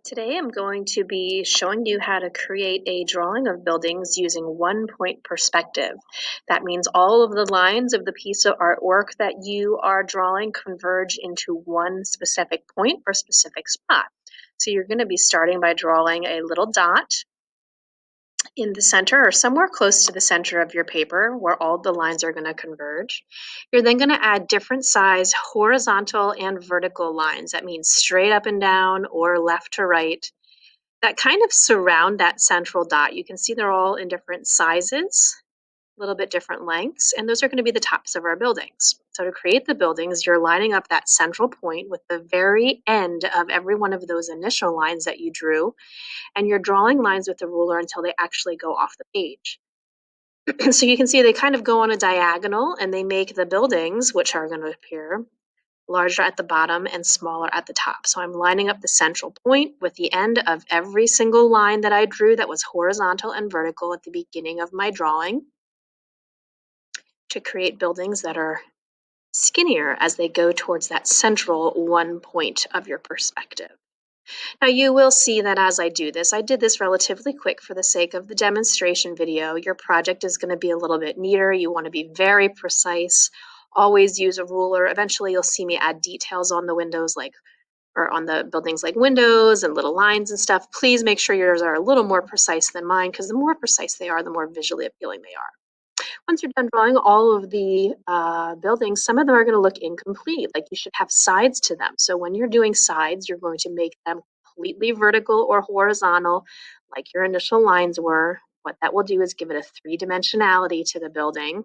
Today I'm going to be showing you how to create a drawing of buildings using one-point perspective. That means all of the lines of the piece of artwork that you are drawing converge into one specific point or specific spot. So you're going to be starting by drawing a little dot in the center or somewhere close to the center of your paper where all the lines are going to converge. You're then going to add different size horizontal and vertical lines. That means straight up and down or left to right that kind of surround that central dot. You can see they're all in different sizes, a little bit different lengths, and those are going to be the tops of our buildings. So to create the buildings, you're lining up that central point with the very end of every one of those initial lines that you drew, and you're drawing lines with the ruler until they actually go off the page. So you can see they kind of go on a diagonal and they make the buildings, which are going to appear larger at the bottom and smaller at the top. So I'm lining up the central point with the end of every single line that I drew that was horizontal and vertical at the beginning of my drawing to create buildings that are skinnier as they go towards that central one point of your perspective. Now you will see that as I do this, I did this relatively quick for the sake of the demonstration video. Your project is going to be a little bit neater. You want to be very precise. Always use a ruler. Eventually you'll see me add details on the windows or on the buildings like windows and little lines and stuff. Please make sure yours are a little more precise than mine because the more precise they are, the more visually appealing they are. Once you're done drawing all of the buildings, some of them are going to look incomplete, like you should have sides to them. So when you're doing sides, you're going to make them completely vertical or horizontal, like your initial lines were. What that will do is give it a three-dimensionality to the building.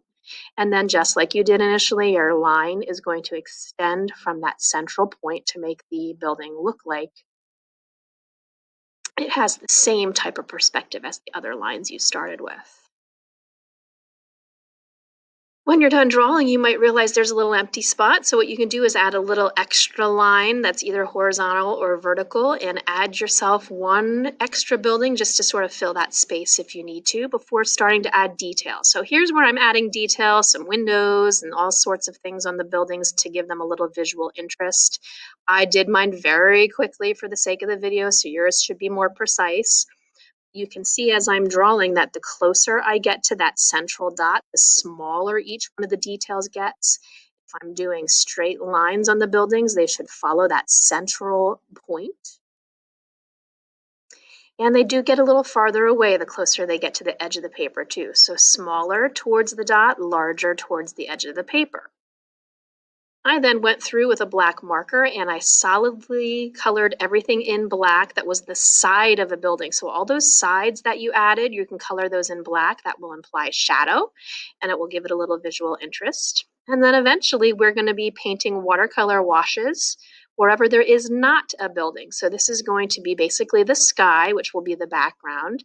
And then just like you did initially, your line is going to extend from that central point to make the building look like it has the same type of perspective as the other lines you started with. When you're done drawing, you might realize there's a little empty spot. So what you can do is add a little extra line that's either horizontal or vertical and add yourself one extra building just to sort of fill that space if you need to before starting to add detail. So here's where I'm adding detail, some windows and all sorts of things on the buildings to give them a little visual interest. I did mine very quickly for the sake of the video, so yours should be more precise. You can see as I'm drawing that the closer I get to that central dot, the smaller each one of the details gets. If I'm doing straight lines on the buildings, they should follow that central point. And they do get a little farther away the closer they get to the edge of the paper too. So smaller towards the dot, larger towards the edge of the paper. I then went through with a black marker and I solidly colored everything in black that was the side of a building. So all those sides that you added, you can color those in black. That will imply shadow and it will give it a little visual interest. And then eventually we're going to be painting watercolor washes wherever there is not a building. So this is going to be basically the sky, which will be the background.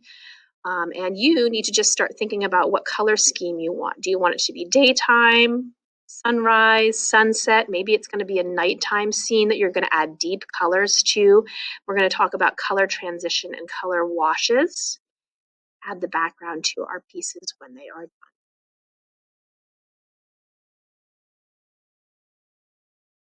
And you need to just start thinking about what color scheme you want. Do you want it to be daytime, sunrise, sunset? Maybe it's going to be a nighttime scene that you're going to add deep colors to. We're going to talk about color transition and color washes. Add the background to our pieces when they are done.